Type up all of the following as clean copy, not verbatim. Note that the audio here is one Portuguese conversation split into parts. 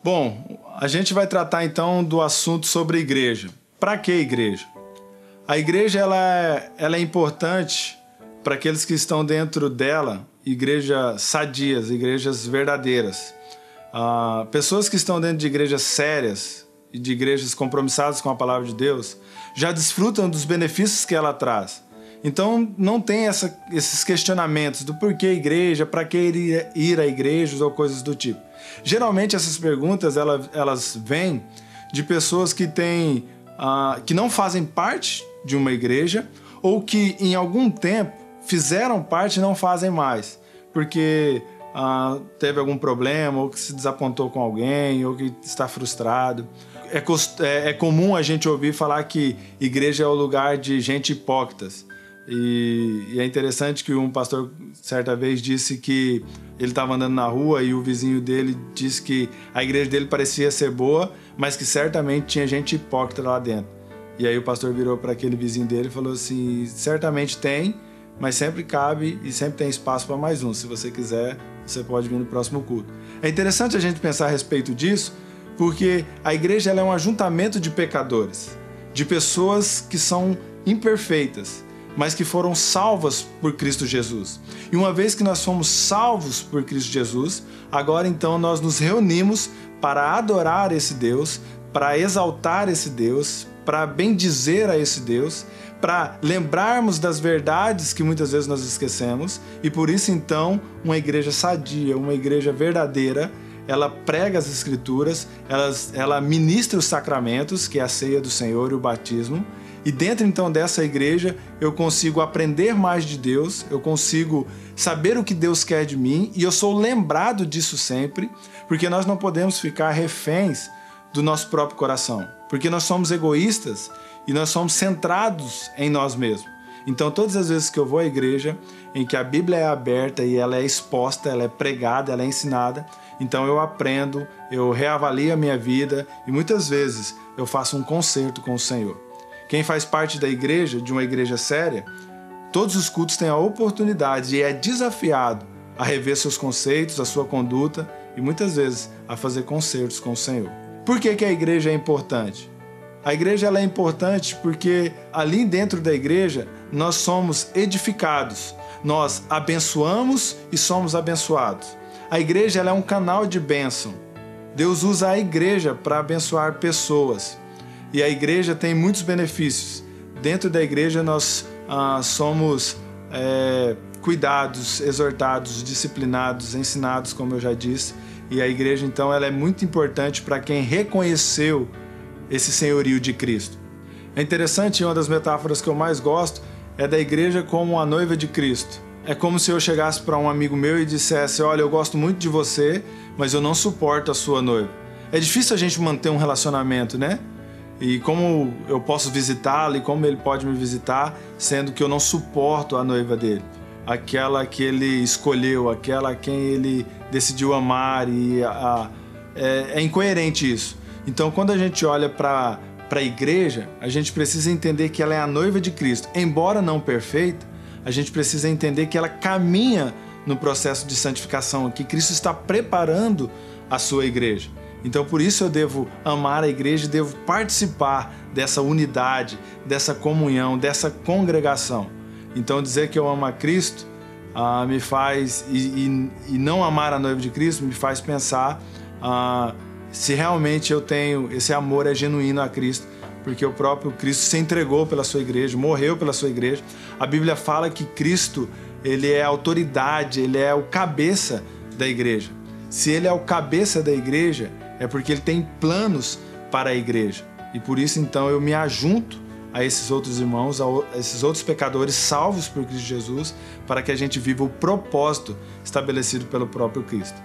Bom, a gente vai tratar então do assunto sobre igreja. Para que igreja? A igreja ela é importante para aqueles que estão dentro dela, igrejas sadias, igrejas verdadeiras. Pessoas que estão dentro de igrejas sérias e de igrejas compromissadas com a palavra de Deus já desfrutam dos benefícios que ela traz. Então não tem esses questionamentos do porquê igreja, para que ir a igrejas ou coisas do tipo. Geralmente essas perguntas elas vêm de pessoas que que não fazem parte de uma igreja ou que em algum tempo fizeram parte e não fazem mais, porque teve algum problema ou que se desapontou com alguém ou que está frustrado. É comum a gente ouvir falar que igreja é o lugar de gente hipócritas. E é interessante que um pastor certa vez disse que ele estava andando na rua e o vizinho dele disse que a igreja dele parecia ser boa, mas que certamente tinha gente hipócrita lá dentro. E aí o pastor virou para aquele vizinho dele e falou assim: certamente tem, mas sempre cabe e sempre tem espaço para mais um. Se você quiser, você pode vir no próximo culto. É interessante a gente pensar a respeito disso, porque a igreja ela é um ajuntamento de pecadores, de pessoas que são imperfeitas, mas que foram salvas por Cristo Jesus. E uma vez que nós fomos salvos por Cristo Jesus, agora então nós nos reunimos para adorar esse Deus, para exaltar esse Deus, para bendizer a esse Deus, para lembrarmos das verdades que muitas vezes nós esquecemos. E por isso então uma igreja sadia, uma igreja verdadeira, ela prega as Escrituras, ela ministra os sacramentos, que é a ceia do Senhor e o batismo. E dentro então dessa igreja eu consigo aprender mais de Deus, eu consigo saber o que Deus quer de mim e eu sou lembrado disso sempre, porque nós não podemos ficar reféns do nosso próprio coração, porque nós somos egoístas e nós somos centrados em nós mesmos. Então todas as vezes que eu vou à igreja, em que a Bíblia é aberta e ela é exposta, ela é pregada, ela é ensinada, então eu aprendo, eu reavalio a minha vida e muitas vezes eu faço um concerto com o Senhor. Quem faz parte da igreja, de uma igreja séria, todos os cultos têm a oportunidade e é desafiado a rever seus conceitos, a sua conduta e muitas vezes a fazer concertos com o Senhor. Por que a igreja é importante? A igreja ela é importante porque ali dentro da igreja nós somos edificados, nós abençoamos e somos abençoados. A igreja ela é um canal de bênção. Deus usa a igreja para abençoar pessoas. E a igreja tem muitos benefícios. Dentro da igreja nós somos cuidados, exortados, disciplinados, ensinados, como eu já disse. E a igreja, então, ela é muito importante para quem reconheceu esse senhorio de Cristo. É interessante, uma das metáforas que eu mais gosto é da igreja como a noiva de Cristo. É como se eu chegasse para um amigo meu e dissesse: olha, eu gosto muito de você, mas eu não suporto a sua noiva. É difícil a gente manter um relacionamento, né? E como eu posso visitá-lo e como ele pode me visitar, sendo que eu não suporto a noiva dele, aquela que ele escolheu, aquela a quem ele decidiu amar, e é incoerente isso. Então, quando a gente olha para a igreja, a gente precisa entender que ela é a noiva de Cristo. Embora não perfeita, a gente precisa entender que ela caminha no processo de santificação, que Cristo está preparando a sua igreja. Então, por isso eu devo amar a igreja e devo participar dessa unidade, dessa comunhão, dessa congregação. Então, dizer que eu amo a Cristo me faz, e não amar a noiva de Cristo, me faz pensar se realmente eu tenho, esse amor é genuíno a Cristo, porque o próprio Cristo se entregou pela sua igreja, morreu pela sua igreja. A Bíblia fala que Cristo, ele é a autoridade, ele é o cabeça da igreja. Se ele é o cabeça da igreja, é porque ele tem planos para a igreja. E por isso, então, eu me ajunto a esses outros irmãos, a esses outros pecadores salvos por Cristo Jesus, para que a gente viva o propósito estabelecido pelo próprio Cristo.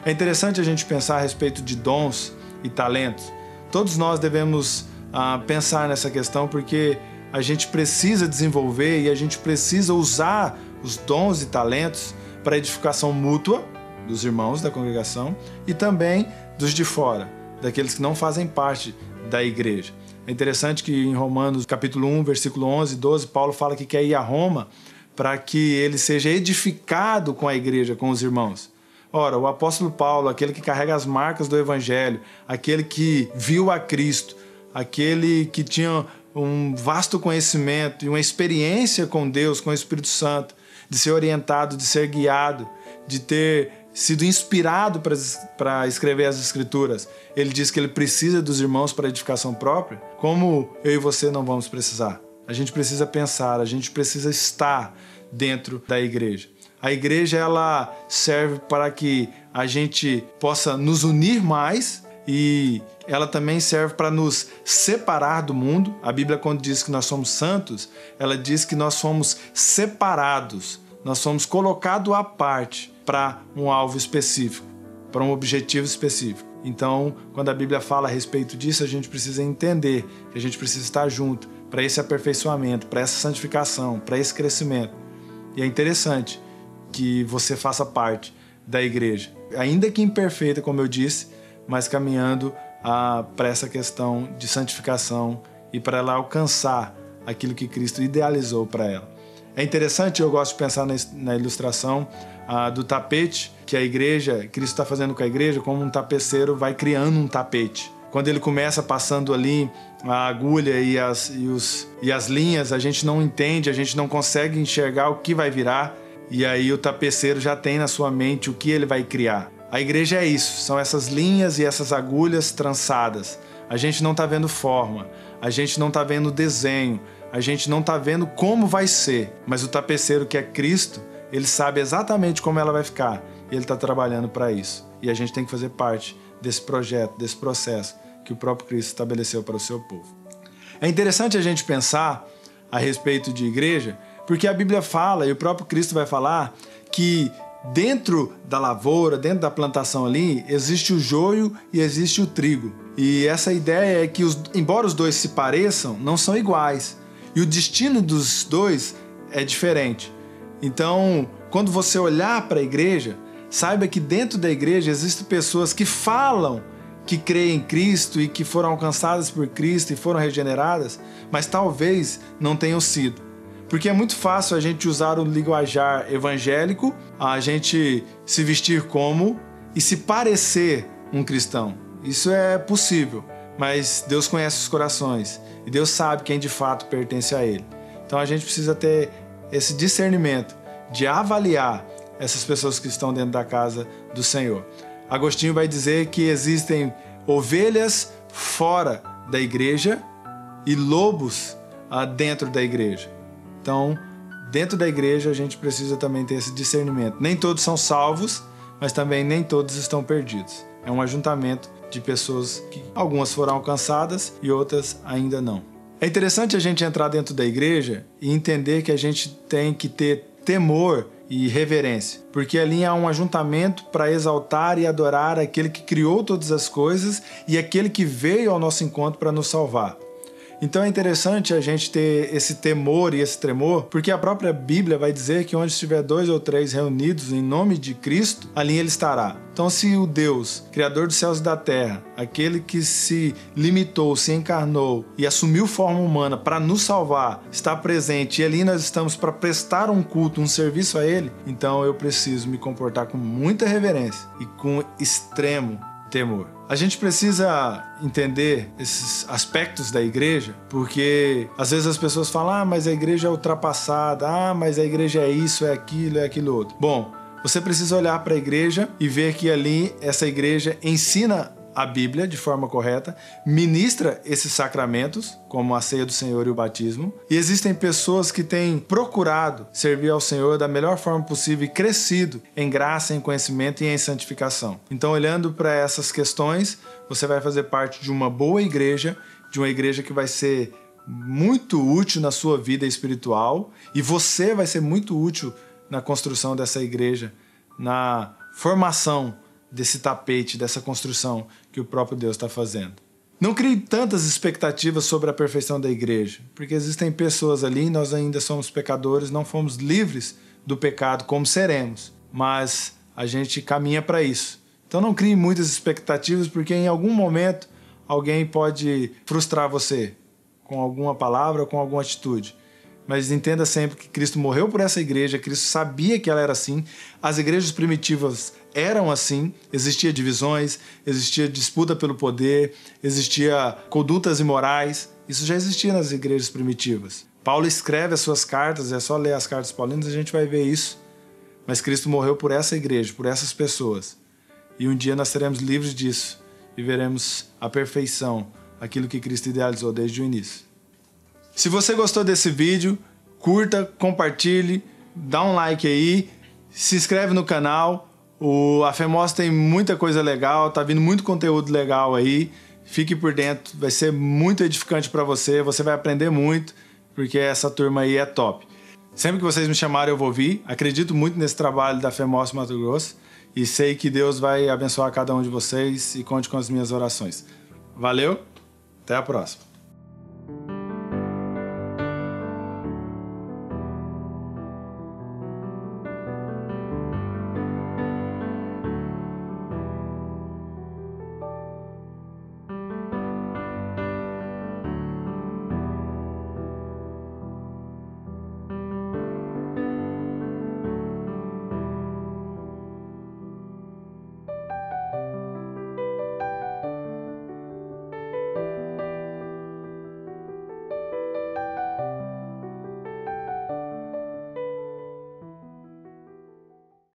É interessante a gente pensar a respeito de dons e talentos. Todos nós devemos pensar nessa questão, porque a gente precisa desenvolver e a gente precisa usar os dons e talentos para a edificação mútua dos irmãos da congregação e também dos de fora, daqueles que não fazem parte da igreja. É interessante que em Romanos capítulo 1, versículo 11 e 12, Paulo fala que quer ir a Roma para que ele seja edificado com a igreja, com os irmãos. Ora, o apóstolo Paulo, aquele que carrega as marcas do Evangelho, aquele que viu a Cristo, aquele que tinha um vasto conhecimento e uma experiência com Deus, com o Espírito Santo, de ser orientado, de ser guiado, de ter sido inspirado para escrever as Escrituras. Ele diz que ele precisa dos irmãos para edificação própria. Como eu e você não vamos precisar? A gente precisa pensar, a gente precisa estar dentro da igreja. A igreja, ela serve para que a gente possa nos unir mais, e ela também serve para nos separar do mundo. A Bíblia, quando diz que nós somos santos, ela diz que nós somos separados, nós somos colocados à parte para um alvo específico, para um objetivo específico. Então, quando a Bíblia fala a respeito disso, a gente precisa entender que a gente precisa estar junto para esse aperfeiçoamento, para essa santificação, para esse crescimento. E é interessante que você faça parte da igreja, ainda que imperfeita, como eu disse, mas caminhando para essa questão de santificação e para ela alcançar aquilo que Cristo idealizou para ela. É interessante, eu gosto de pensar na ilustração do tapete que a igreja, Cristo está fazendo com a igreja, como um tapeceiro vai criando um tapete. Quando ele começa passando ali a agulha e as linhas, a gente não entende, a gente não consegue enxergar o que vai virar, e aí o tapeceiro já tem na sua mente o que ele vai criar. A igreja é isso, são essas linhas e essas agulhas trançadas. A gente não está vendo forma, a gente não está vendo desenho, a gente não está vendo como vai ser, mas o tapeceiro, que é Cristo, ele sabe exatamente como ela vai ficar, e ele está trabalhando para isso. E a gente tem que fazer parte desse projeto, desse processo que o próprio Cristo estabeleceu para o seu povo. É interessante a gente pensar a respeito de igreja, porque a Bíblia fala, e o próprio Cristo vai falar, que dentro da lavoura, dentro da plantação ali, existe o joio e existe o trigo. E essa ideia é que, embora os dois se pareçam, não são iguais. E o destino dos dois é diferente. Então, quando você olhar para a igreja, saiba que dentro da igreja existem pessoas que falam que creem em Cristo e que foram alcançadas por Cristo e foram regeneradas, mas talvez não tenham sido. Porque é muito fácil a gente usar o linguajar evangélico, a gente se vestir como e se parecer um cristão. Isso é possível, mas Deus conhece os corações e Deus sabe quem de fato pertence a Ele. Então a gente precisa ter esse discernimento de avaliar essas pessoas que estão dentro da casa do Senhor. Agostinho vai dizer que existem ovelhas fora da igreja e lobos dentro da igreja. Então, dentro da igreja, a gente precisa também ter esse discernimento. Nem todos são salvos, mas também nem todos estão perdidos. É um ajuntamento de pessoas que algumas foram alcançadas e outras ainda não. É interessante a gente entrar dentro da igreja e entender que a gente tem que ter temor e reverência, porque ali há um ajuntamento para exaltar e adorar aquele que criou todas as coisas e aquele que veio ao nosso encontro para nos salvar. Então é interessante a gente ter esse temor e esse tremor, porque a própria Bíblia vai dizer que onde estiver 2 ou 3 reunidos em nome de Cristo, ali Ele estará. Então, se o Deus, Criador dos céus e da terra, aquele que se limitou, se encarnou e assumiu forma humana para nos salvar, está presente e ali nós estamos para prestar um culto, um serviço a Ele, então eu preciso me comportar com muita reverência e com extremo temor. A gente precisa entender esses aspectos da igreja, porque às vezes as pessoas falam, mas a igreja é ultrapassada, mas a igreja é isso, é aquilo outro. Bom, você precisa olhar para a igreja e ver que ali essa igreja ensina a Bíblia de forma correta, ministra esses sacramentos, como a ceia do Senhor e o batismo, e existem pessoas que têm procurado servir ao Senhor da melhor forma possível e crescido em graça, em conhecimento e em santificação. Então, olhando para essas questões, você vai fazer parte de uma boa igreja, de uma igreja que vai ser muito útil na sua vida espiritual, e você vai ser muito útil na construção dessa igreja, na formação desse tapete, dessa construção que o próprio Deus está fazendo. Não crie tantas expectativas sobre a perfeição da igreja, porque existem pessoas ali, nós ainda somos pecadores, não fomos livres do pecado como seremos, mas a gente caminha para isso. Então não crie muitas expectativas, porque em algum momento alguém pode frustrar você com alguma palavra ou com alguma atitude. Mas entenda sempre que Cristo morreu por essa igreja, Cristo sabia que ela era assim, as igrejas primitivas eram assim, existia divisões, existia disputa pelo poder, existia condutas imorais. Isso já existia nas igrejas primitivas. Paulo escreve as suas cartas, é só ler as cartas paulinas e a gente vai ver isso. Mas Cristo morreu por essa igreja, por essas pessoas. E um dia nós seremos livres disso e veremos a perfeição, aquilo que Cristo idealizou desde o início. Se você gostou desse vídeo, curta, compartilhe, dá um like aí, se inscreve no canal. A FEMOS tem muita coisa legal, tá vindo muito conteúdo legal aí. Fique por dentro, vai ser muito edificante para você, você vai aprender muito, porque essa turma aí é top. Sempre que vocês me chamarem eu vou vir, acredito muito nesse trabalho da FEMOS Mato Grosso e sei que Deus vai abençoar cada um de vocês e conte com as minhas orações. Valeu, até a próxima.